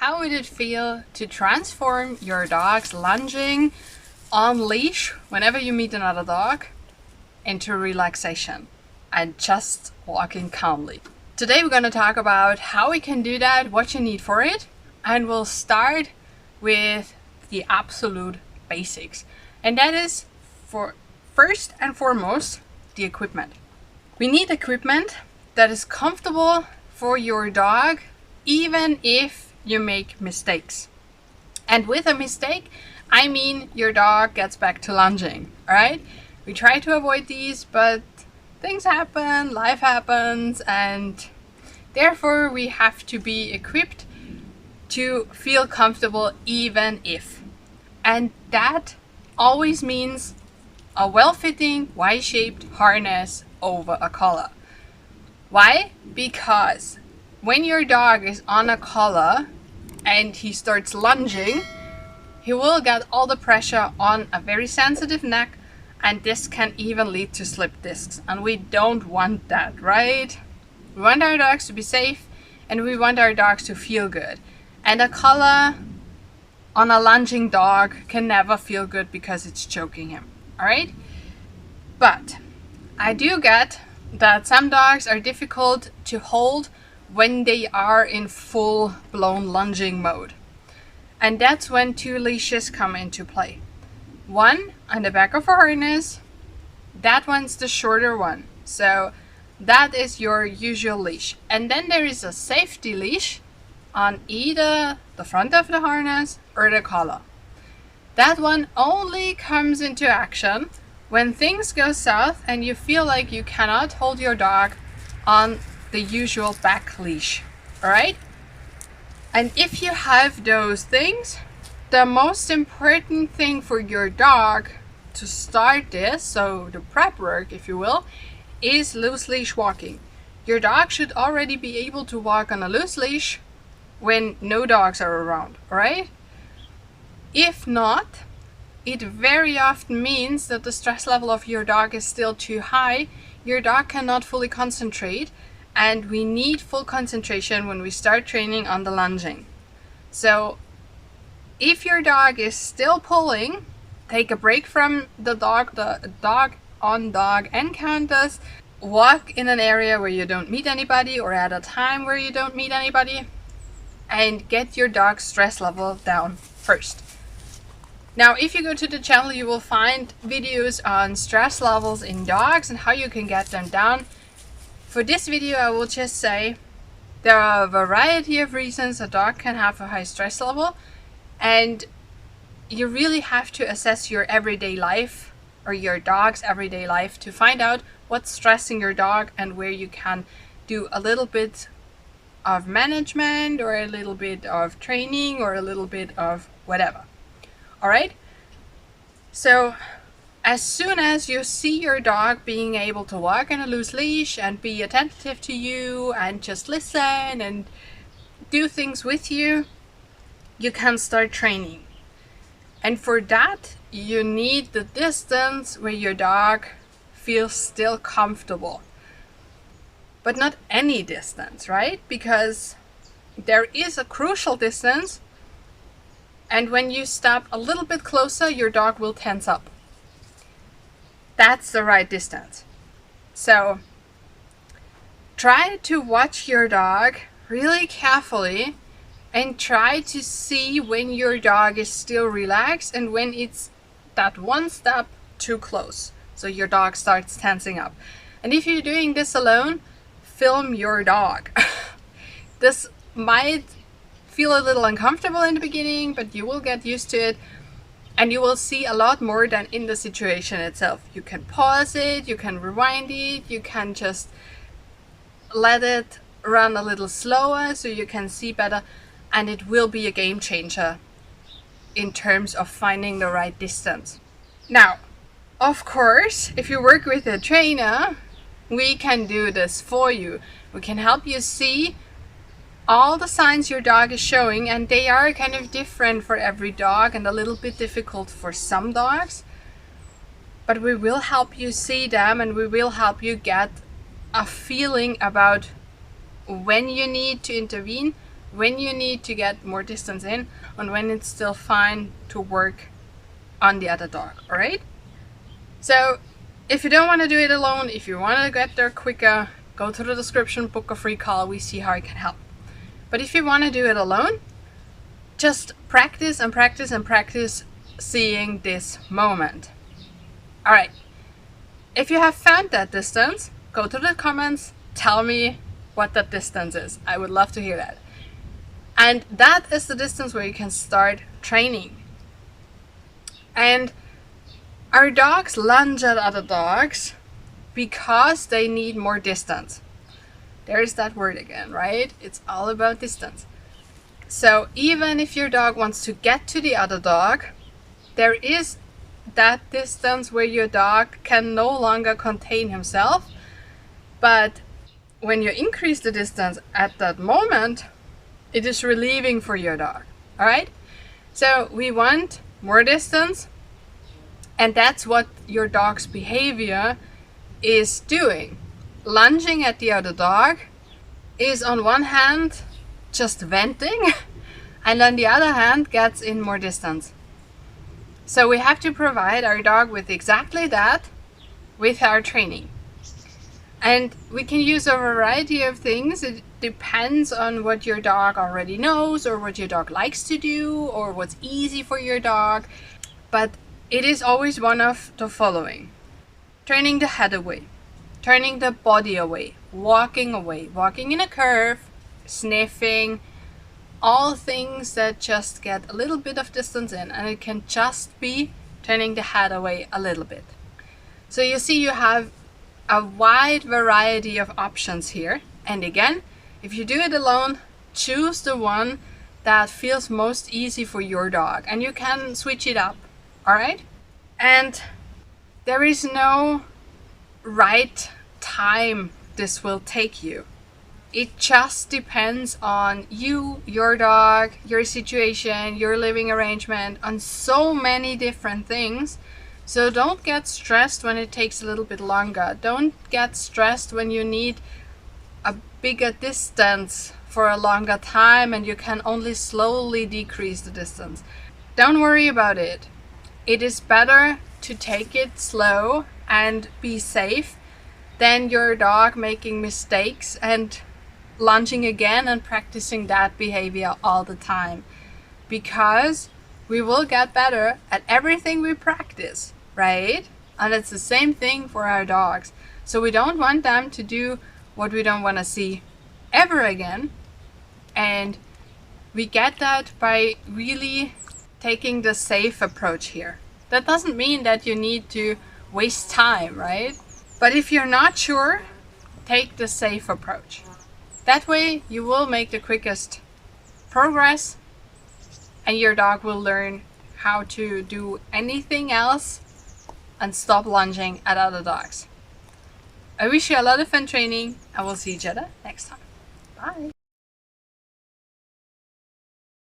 How would it feel to transform your dog's lunging on leash whenever you meet another dog into relaxation and just walking calmly? Today we're going to talk about how we can do that, what you need for it, and we'll start with the absolute basics. And that is, for first and foremost, the equipment. We need equipment that is comfortable for your dog, even if you make mistakes. And with a mistake, I mean your dog gets back to lunging, alright? We try to avoid these, but things happen, life happens, and therefore we have to be equipped to feel comfortable even if. And that always means a well-fitting, Y-shaped harness over a collar. Why? Because when your dog is on a collar and he starts lunging, he will get all the pressure on a very sensitive neck, and this can even lead to slip discs. And we don't want that, right? We want our dogs to be safe and we want our dogs to feel good. And a collar on a lunging dog can never feel good because it's choking him, alright? But I do get that some dogs are difficult to hold when they are in full-blown lunging mode. And that's when two leashes come into play. One on the back of a harness, that one's the shorter one. So that is your usual leash. And then there is a safety leash on either the front of the harness or the collar. That one only comes into action when things go south and you feel like you cannot hold your dog on the usual back leash, alright? And if you have those things, the most important thing for your dog to start this, so the prep work, if you will, is loose leash walking. Your dog should already be able to walk on a loose leash when no dogs are around, alright? If not, it very often means that the stress level of your dog is still too high. Your dog cannot fully concentrate, and we need full concentration when we start training on the lunging. So if your dog is still pulling, take a break from the dog on dog encounters, walk in an area where you don't meet anybody or at a time where you don't meet anybody, and get your dog's stress level down first. Now, if you go to the channel, you will find videos on stress levels in dogs and how you can get them down. For this video, I will just say there are a variety of reasons a dog can have a high stress level, and you really have to assess your everyday life or your dog's everyday life to find out what's stressing your dog and where you can do a little bit of management or a little bit of training or a little bit of whatever. Alright? So as soon as you see your dog being able to walk on a loose leash and be attentive to you and just listen and do things with you, you can start training. And for that, you need the distance where your dog feels still comfortable. But not any distance, right? Because there is a crucial distance, and when you step a little bit closer, your dog will tense up. That's the right distance. So try to watch your dog really carefully and try to see when your dog is still relaxed and when it's that one step too close. So your dog starts tensing up. And if you're doing this alone, film your dog. This might feel a little uncomfortable in the beginning, but you will get used to it and you will see a lot more than in the situation itself. You can pause it, you can rewind it, you can just let it run a little slower so you can see better, and it will be a game changer in terms of finding the right distance. Now, of course, if you work with a trainer, we can do this for you. We can help you see all the signs your dog is showing, and they are kind of different for every dog and a little bit difficult for some dogs. But we will help you see them, and we will help you get a feeling about when you need to intervene when you need to get more distance in and when it's still fine to work on the other dog, all right? So if you don't want to do it alone, if you want to get there quicker, go to the description, book a free call, we see how I can help. But if you want to do it alone, just practice and practice and practice seeing this moment. All right, if you have found that distance, go to the comments, tell me what that distance is. I would love to hear that. And that is the distance where you can start training. And our dogs lunge at other dogs because they need more distance. There's that word again, right? It's all about distance. So even if your dog wants to get to the other dog, there is that distance where your dog can no longer contain himself. But when you increase the distance at that moment, it is relieving for your dog. All right? So we want more distance, and that's what your dog's behavior is doing. Lunging at the other dog is on one hand just venting, and on the other hand gets in more distance. So we have to provide our dog with exactly that with our training. And we can use a variety of things. It depends on what your dog already knows, or what your dog likes to do, or what's easy for your dog. But it is always one of the following: turning the head away, turning the body away, walking in a curve, sniffing, all things that just get a little bit of distance in, and it can just be turning the head away a little bit. So you see, you have a wide variety of options here. And again, if you do it alone, choose the one that feels most easy for your dog, and you can switch it up. All right? And there is no right time this will take you. It just depends on you, your dog, your situation, your living arrangement, on so many different things. So don't get stressed when it takes a little bit longer. Don't get stressed when you need a bigger distance for a longer time and you can only slowly decrease the distance. Don't worry about it. It is better to take it slow and be safe than your dog making mistakes and lunging again and practicing that behavior all the time. Because we will get better at everything we practice, right? And it's the same thing for our dogs. So we don't want them to do what we don't want to see ever again. And we get that by really taking the safe approach here. That doesn't mean that you need to waste time, right? But if you're not sure, take the safe approach. That way you will make the quickest progress, and your dog will learn how to do anything else and stop lunging at other dogs. I wish you a lot of fun training, and we'll see each other next time. Bye.